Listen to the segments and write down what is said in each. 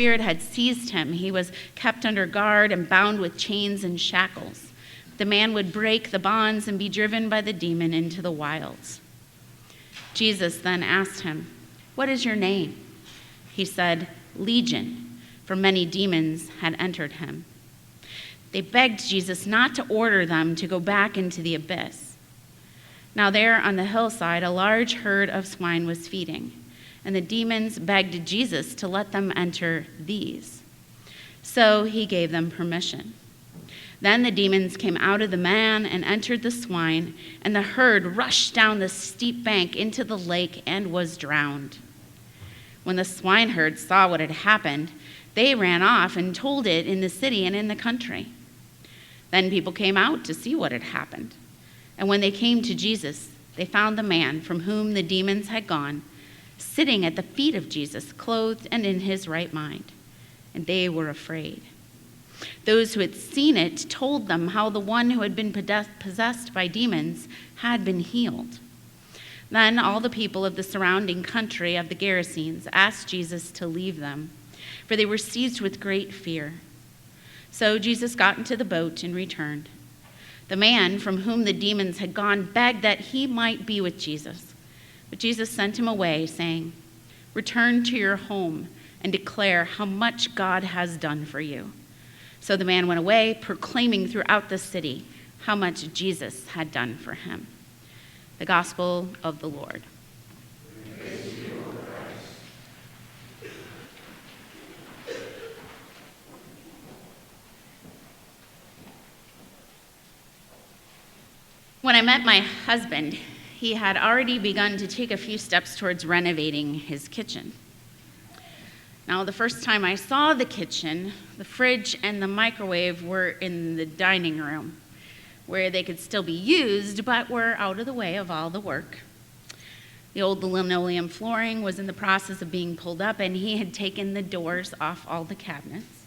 spirit had seized him. He was kept under guard and bound with chains and shackles. The man would break the bonds and be driven by the demon into the wilds. Jesus then asked him, "What is your name?" He said, "Legion," for many demons had entered him. They begged Jesus not to order them to go back into the abyss. Now there on the hillside, a large herd of swine was feeding, and the demons begged Jesus to let them enter these. So he gave them permission. Then the demons came out of the man and entered the swine, and the herd rushed down the steep bank into the lake and was drowned. When the swineherd saw what had happened, they ran off and told it in the city and in the country. Then people came out to see what had happened. And when they came to Jesus, they found the man from whom the demons had gone, sitting at the feet of Jesus, clothed and in his right mind. And they were afraid. Those who had seen it told them how the one who had been possessed by demons had been healed. Then all the people of the surrounding country of the Gerasenes asked Jesus to leave them, for they were seized with great fear. So Jesus got into the boat and returned. The man from whom the demons had gone begged that he might be with Jesus. But Jesus sent him away, saying, "Return to your home and declare how much God has done for you." So the man went away, proclaiming throughout the city how much Jesus had done for him. The Gospel of the Lord. Praise to you, O Christ. When I met my husband, he had already begun to take a few steps towards renovating his kitchen. Now, the first time I saw the kitchen, the fridge and the microwave were in the dining room, where they could still be used, but were out of the way of all the work. The old linoleum flooring was in the process of being pulled up, and he had taken the doors off all the cabinets.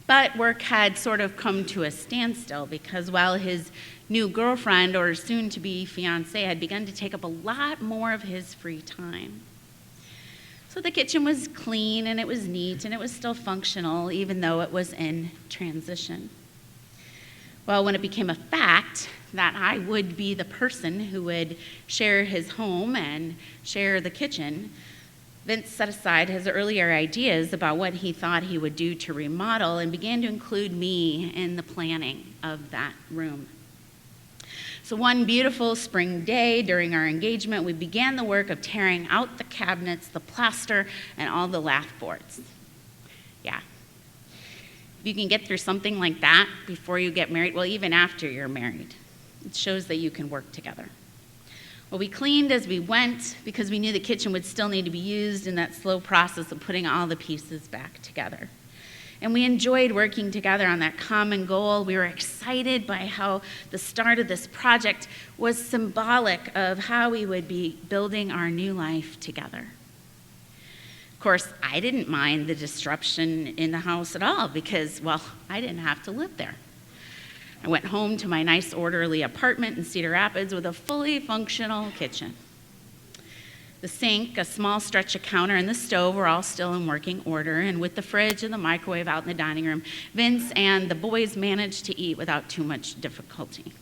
But work had sort of come to a standstill because while his new girlfriend, or soon-to-be fiancée, had begun to take up a lot more of his free time. So the kitchen was clean, and it was neat, and it was still functional, even though it was in transition. Well, when it became a fact that I would be the person who would share his home and share the kitchen, Vince set aside his earlier ideas about what he thought he would do to remodel and began to include me in the planning of that room. So one beautiful spring day during our engagement, we began the work of tearing out the cabinets, the plaster, and all the lath boards. Yeah. If you can get through something like that before you get married, well, even after you're married, it shows that you can work together. Well, we cleaned as we went because we knew the kitchen would still need to be used in that slow process of putting all the pieces back together. And we enjoyed working together on that common goal. We were excited by how the start of this project was symbolic of how we would be building our new life together. Of course, I didn't mind the disruption in the house at all because, well, I didn't have to live there. I went home to my nice orderly apartment in Cedar Rapids with a fully functional kitchen. The sink, a small stretcher counter, and the stove were all still in working order, and with the fridge and the microwave out in the dining room, Vince and the boys managed to eat without too much difficulty.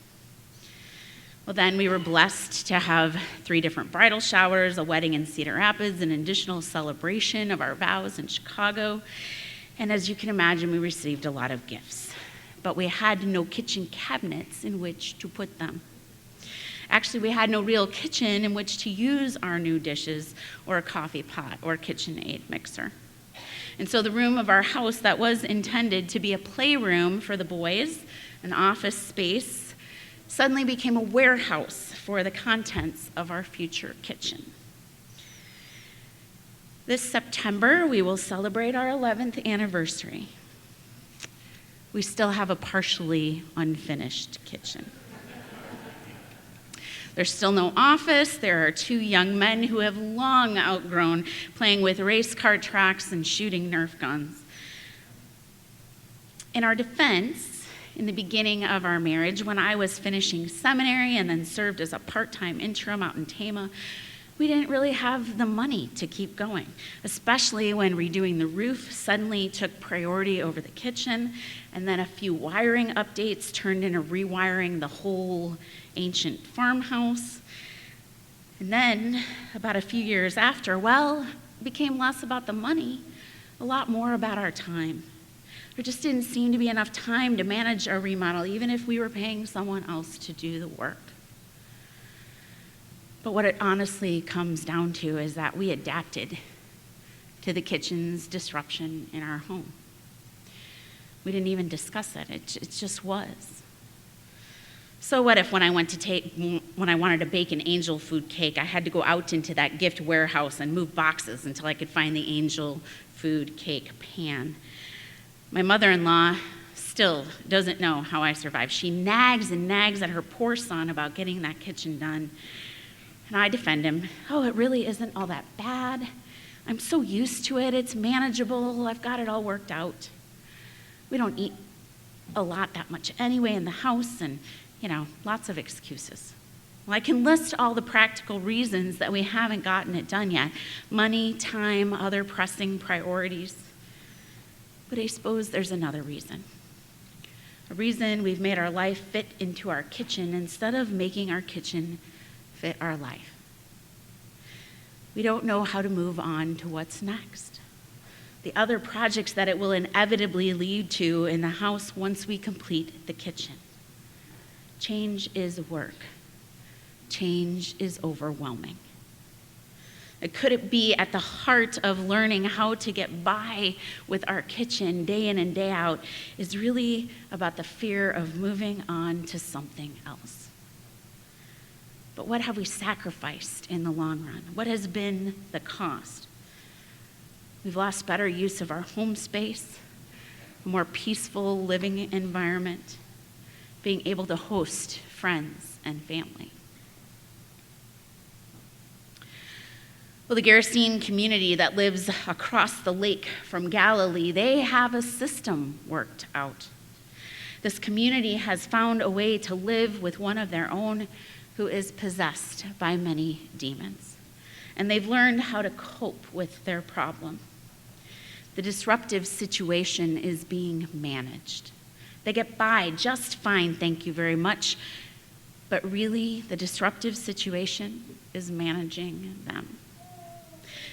Well, then we were blessed to have 3 different bridal showers, a wedding in Cedar Rapids, an additional celebration of our vows in Chicago, and as you can imagine, we received a lot of gifts. But we had no kitchen cabinets in which to put them. Actually, we had no real kitchen in which to use our new dishes or a coffee pot or KitchenAid mixer. And so the room of our house that was intended to be a playroom for the boys, an office space, suddenly became a warehouse for the contents of our future kitchen. This September, we will celebrate our 11th anniversary. We still have a partially unfinished kitchen. There's still no office. There are 2 young men who have long outgrown playing with race car tracks and shooting Nerf guns. In our defense, in the beginning of our marriage, when I was finishing seminary and then served as a part-time interim out in Tama, we didn't really have the money to keep going, especially when redoing the roof suddenly took priority over the kitchen, and then a few wiring updates turned into rewiring the whole ancient farmhouse. And then, about a few years after, it became less about the money, a lot more about our time. There just didn't seem to be enough time to manage our remodel, even if we were paying someone else to do the work. But what it honestly comes down to is that we adapted to the kitchen's disruption in our home. We didn't even discuss it. It just was. So what if when I wanted to bake an angel food cake, I had to go out into that gift warehouse and move boxes until I could find the angel food cake pan? My mother-in-law still doesn't know how I survived. She nags and nags at her poor son about getting that kitchen done. And I defend him. Oh, it really isn't all that bad. I'm so used to it. It's manageable. I've got it all worked out. We don't eat a lot that much anyway in the house, and, lots of excuses. Well, I can list all the practical reasons that we haven't gotten it done yet. Money, time, other pressing priorities. But I suppose there's another reason. A reason we've made our life fit into our kitchen instead of making our kitchen fit our life. We don't know how to move on to what's next. The other projects that it will inevitably lead to in the house once we complete the kitchen. Change is work. Change is overwhelming. Could it be at the heart of learning how to get by with our kitchen day in and day out is really about the fear of moving on to something else? But what have we sacrificed in the long run? What has been the cost? We've lost better use of our home space, a more peaceful living environment, being able to host friends and family. Well, the Gerasene community that lives across the lake from Galilee, they have a system worked out. This community has found a way to live with one of their own who is possessed by many demons. And they've learned how to cope with their problem. The disruptive situation is being managed. They get by just fine, thank you very much. But really, the disruptive situation is managing them.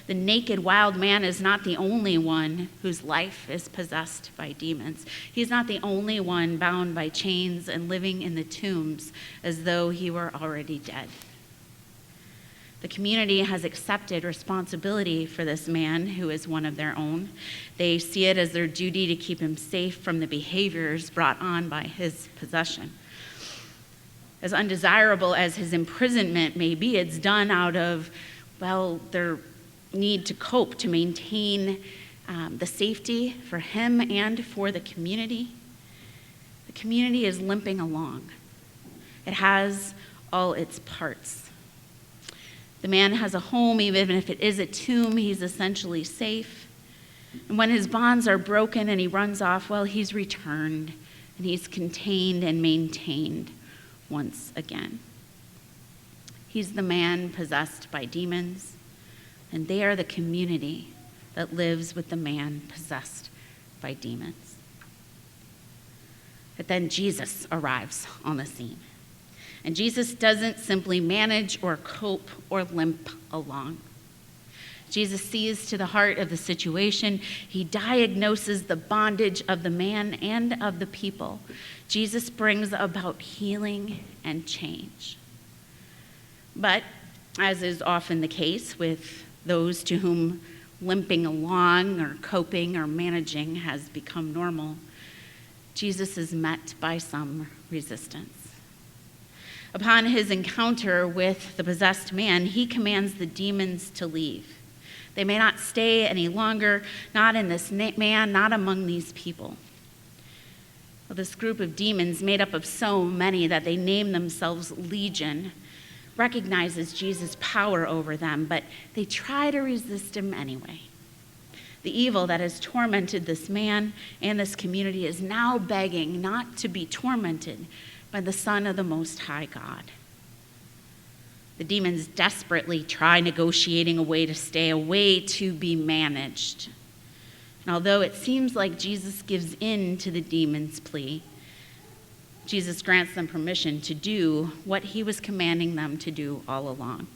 The naked wild man is not the only one whose life is possessed by demons. He's not the only one bound by chains and living in the tombs as though he were already dead. The community has accepted responsibility for this man who is one of their own. They see it as their duty to keep him safe from the behaviors brought on by his possession. As undesirable as his imprisonment may be, it's done out of, their need to cope, to maintain the safety for him and for the community. The community is limping along. It has all its parts. The man has a home, even if it is a tomb, he's essentially safe. And when his bonds are broken and he runs off, he's returned and he's contained and maintained once again. He's the man possessed by demons, and they are the community that lives with the man possessed by demons. But then Jesus arrives on the scene. And Jesus doesn't simply manage or cope or limp along. Jesus sees to the heart of the situation. He diagnoses the bondage of the man and of the people. Jesus brings about healing and change. But, as is often the case with those to whom limping along or coping or managing has become normal, Jesus is met by some resistance. Upon his encounter with the possessed man, he commands the demons to leave. They may not stay any longer, not in this man, not among these people. Well, this group of demons, made up of so many that they name themselves Legion, recognizes Jesus' power over them, but they try to resist him anyway. The evil that has tormented this man and this community is now begging not to be tormented by the Son of the Most High God. The demons desperately try negotiating a way to stay away, to be managed. And although it seems like Jesus gives in to the demons' plea, Jesus grants them permission to do what he was commanding them to do all along,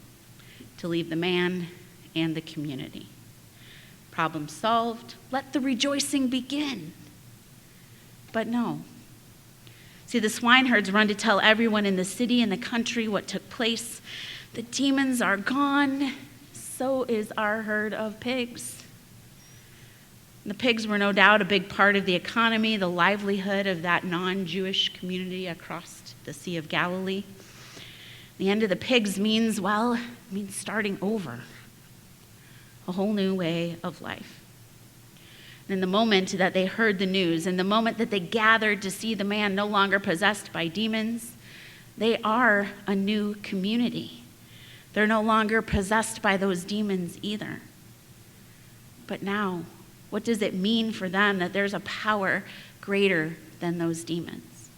to leave the man and the community. Problem solved, let the rejoicing begin. But no. See, the swineherds run to tell everyone in the city and the country what took place. The demons are gone, so is our herd of pigs. The pigs were no doubt a big part of the economy, the livelihood of that non-Jewish community across the Sea of Galilee. The end of the pigs means starting over, a whole new way of life. And in the moment that they heard the news, in the moment that they gathered to see the man no longer possessed by demons, they are a new community. They're no longer possessed by those demons either. But now, what does it mean for them that there's a power greater than those demons?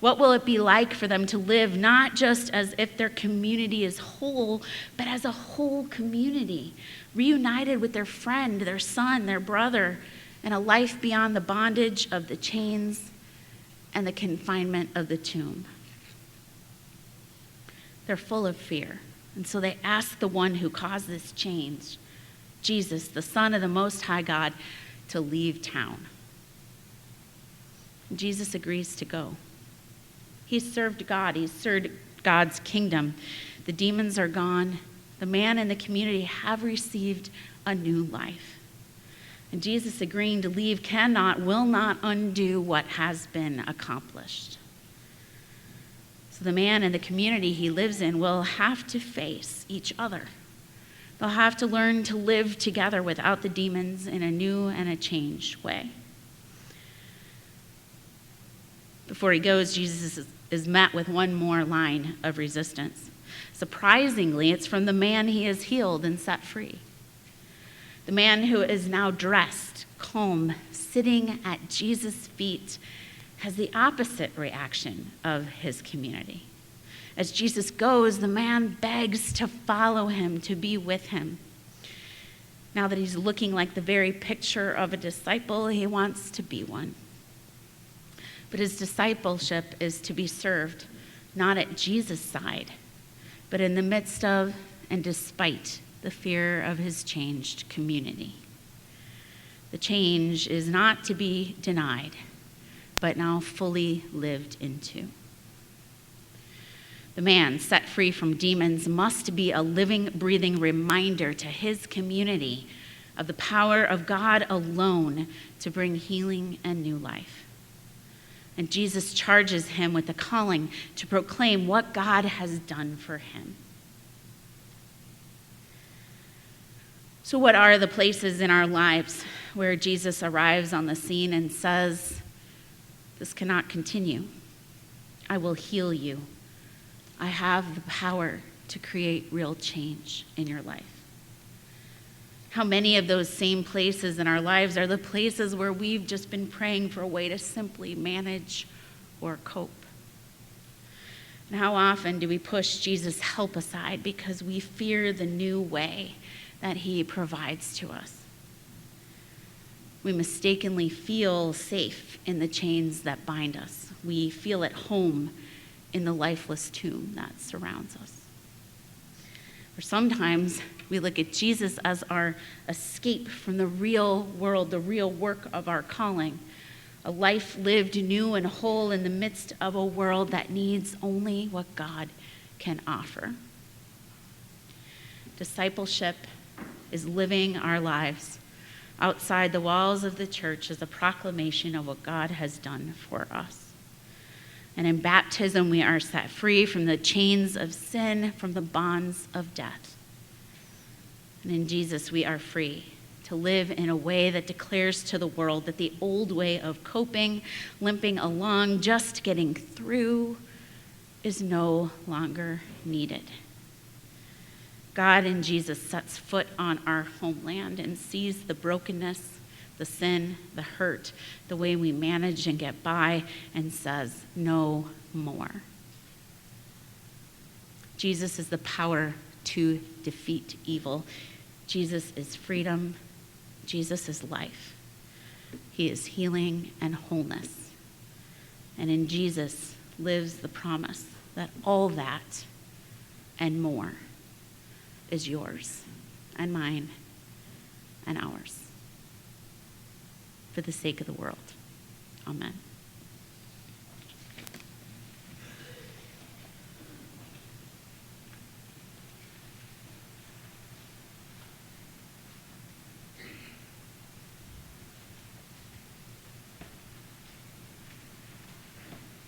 What will it be like for them to live not just as if their community is whole, but as a whole community, reunited with their friend, their son, their brother, and a life beyond the bondage of the chains and the confinement of the tomb? They're full of fear, and so they ask the one who caused this change, Jesus, the Son of the Most High God, to leave town. Jesus agrees to go. He's served God. He's served God's kingdom. The demons are gone. The man and the community have received a new life. And Jesus agreeing to leave will not undo what has been accomplished. So the man and the community he lives in will have to face each other. They'll have to learn to live together without the demons in a new and a changed way. Before he goes, Jesus is met with one more line of resistance. Surprisingly, it's from the man he has healed and set free. The man who is now dressed, calm, sitting at Jesus' feet, has the opposite reaction of his community. As Jesus goes, the man begs to follow him, to be with him. Now that he's looking like the very picture of a disciple, he wants to be one. But his discipleship is to be served, not at Jesus' side, but in the midst of and despite the fear of his changed community. The change is not to be denied, but now fully lived into. The man set free from demons must be a living, breathing reminder to his community of the power of God alone to bring healing and new life. And Jesus charges him with the calling to proclaim what God has done for him. So what are the places in our lives where Jesus arrives on the scene and says, "This cannot continue. I will heal you. I have the power to create real change in your life"? How many of those same places in our lives are the places where we've just been praying for a way to simply manage or cope? And how often do we push Jesus' help aside because we fear the new way that he provides to us? We mistakenly feel safe in the chains that bind us. We feel at home in the lifeless tomb that surrounds us. Or sometimes we look at Jesus as our escape from the real world, the real work of our calling, a life lived new and whole in the midst of a world that needs only what God can offer. Discipleship is living our lives outside the walls of the church as a proclamation of what God has done for us. And in baptism, we are set free from the chains of sin, from the bonds of death. And in Jesus, we are free to live in a way that declares to the world that the old way of coping, limping along, just getting through, is no longer needed. God in Jesus sets foot on our homeland and sees the brokenness, the sin, the hurt, the way we manage and get by, and says, "No more." Jesus is the power to defeat evil. Jesus is freedom. Jesus is life. He is healing and wholeness. And in Jesus lives the promise that all that and more is yours and mine and ours for the sake of the world. Amen.